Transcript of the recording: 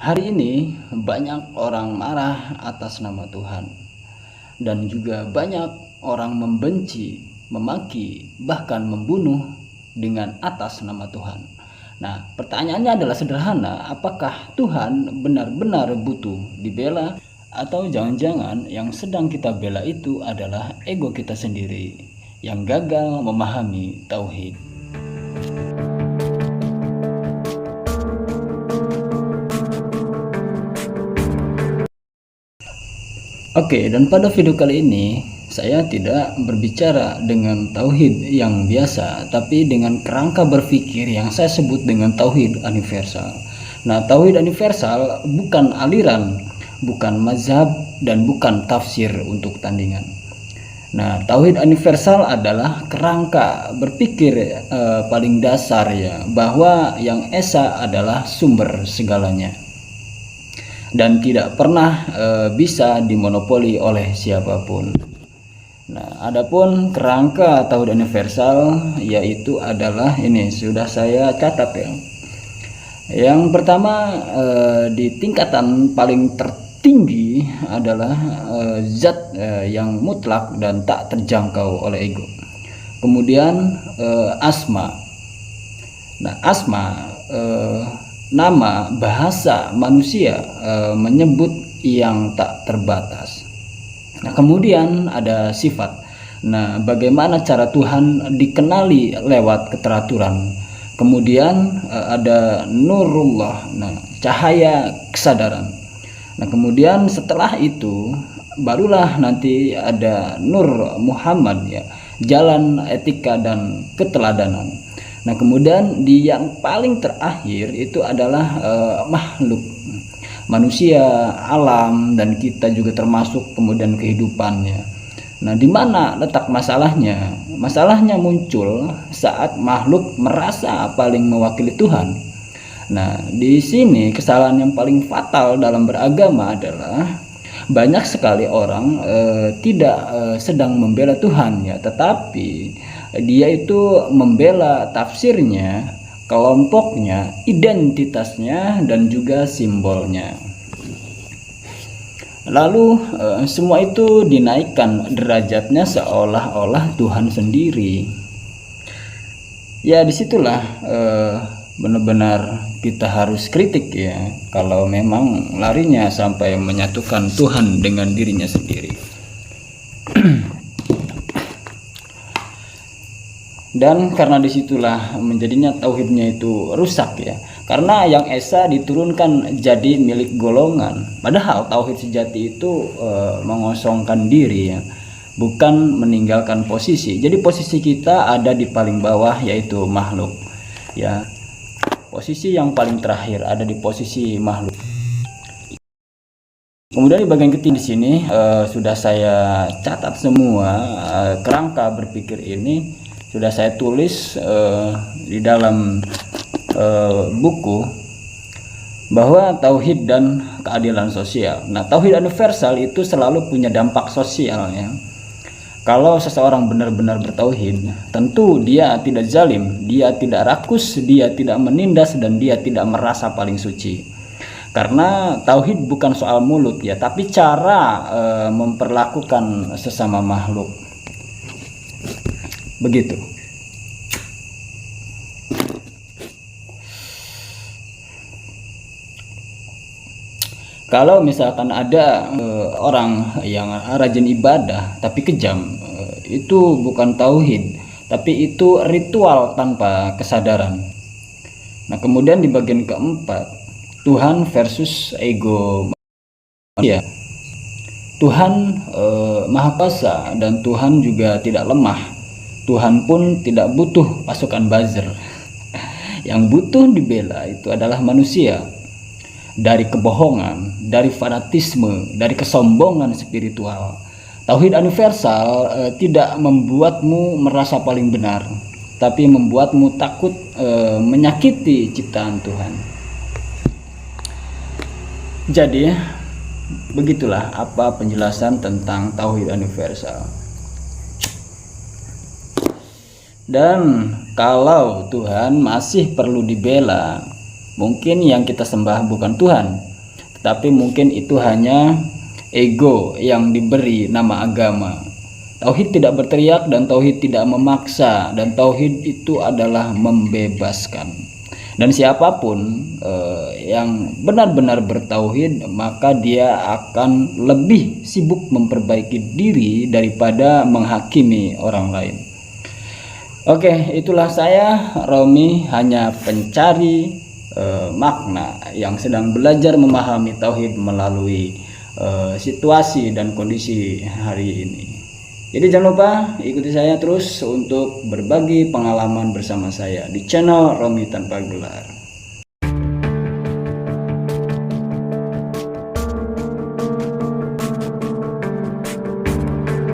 Hari ini banyak orang marah atas nama Tuhan, dan juga banyak orang membenci, memaki, bahkan membunuh dengan atas nama Tuhan. Nah, pertanyaannya adalah sederhana, apakah Tuhan benar-benar butuh dibela, atau jangan-jangan yang sedang kita bela itu adalah ego kita sendiri yang gagal memahami tauhid. Oke, dan pada video kali ini saya tidak berbicara dengan tauhid yang biasa, tapi dengan kerangka berpikir yang saya sebut dengan tauhid universal. Nah, tauhid universal bukan aliran, bukan mazhab, dan bukan tafsir untuk tandingan. Nah, tauhid universal adalah kerangka berpikir paling dasar ya, bahwa yang esa adalah sumber segalanya dan tidak pernah bisa dimonopoli oleh siapapun. Nah, adapun kerangka tauhid universal yaitu adalah ini sudah saya catat ya. Yang pertama di tingkatan paling tertinggi adalah zat yang mutlak dan tak terjangkau oleh ego. Kemudian asma. Nah, asma nama bahasa manusia menyebut yang tak terbatas. Nah, kemudian ada sifat. Nah, bagaimana cara Tuhan dikenali lewat keteraturan. Kemudian ada nurullah, nah, cahaya kesadaran. Nah, kemudian setelah itu barulah nanti ada nur Muhammad ya, jalan etika dan keteladanan. Nah, kemudian di yang paling terakhir itu adalah makhluk, manusia, alam, dan kita juga termasuk kemudian kehidupannya. Nah, di mana letak masalahnya? Masalahnya muncul saat makhluk merasa paling mewakili Tuhan. Nah, di sini kesalahan yang paling fatal dalam beragama adalah banyak sekali orang tidak sedang membela Tuhan ya, tetapi dia itu membela tafsirnya, kelompoknya, identitasnya, dan juga simbolnya. Lalu semua itu dinaikkan derajatnya seolah-olah Tuhan sendiri. Ya, disitulah benar-benar kita harus kritik ya, kalau memang larinya sampai menyatukan Tuhan dengan dirinya sendiri. Dan karena disitulah menjadinya tauhidnya itu rusak ya, karena yang esa diturunkan jadi milik golongan, padahal tauhid sejati itu mengosongkan diri ya, bukan meninggalkan posisi. Jadi posisi kita ada di paling bawah, yaitu makhluk ya, posisi yang paling terakhir ada di posisi makhluk. Kemudian di bagian ketiga di sini sudah saya catat semua kerangka berpikir ini, sudah saya tulis di dalam buku bahwa tauhid dan keadilan sosial. Nah, tauhid universal itu selalu punya dampak sosial ya. Kalau seseorang benar-benar bertauhid, tentu dia tidak zalim, dia tidak rakus, dia tidak menindas, dan dia tidak merasa paling suci. Karena tauhid bukan soal mulut ya, tapi cara memperlakukan sesama makhluk. Begitu. Kalau misalkan ada orang yang rajin ibadah tapi kejam, itu bukan tauhid, tapi itu ritual tanpa kesadaran. Nah, kemudian di bagian keempat, Tuhan versus ego manusia. Tuhan maha kuasa dan Tuhan juga tidak lemah. Tuhan pun tidak butuh pasukan buzzer. Yang butuh dibela itu adalah manusia. Dari kebohongan, dari fanatisme, dari kesombongan spiritual. Tauhid universal tidak membuatmu merasa paling benar, tapi membuatmu takut menyakiti ciptaan Tuhan. Jadi begitulah apa penjelasan tentang tauhid universal. Dan kalau Tuhan masih perlu dibela, Mungkin yang kita sembah bukan Tuhan, tetapi mungkin itu hanya ego yang diberi nama agama. Tauhid tidak berteriak dan tauhid tidak memaksa, dan tauhid itu adalah membebaskan. Dan siapapun yang benar-benar bertauhid, maka dia akan lebih sibuk memperbaiki diri daripada menghakimi orang lain. Oke, itulah saya, Romi, hanya pencari makna yang sedang belajar memahami tauhid melalui situasi dan kondisi hari ini. Jadi jangan lupa ikuti saya terus untuk berbagi pengalaman bersama saya di channel Romi Tanpa Gelar.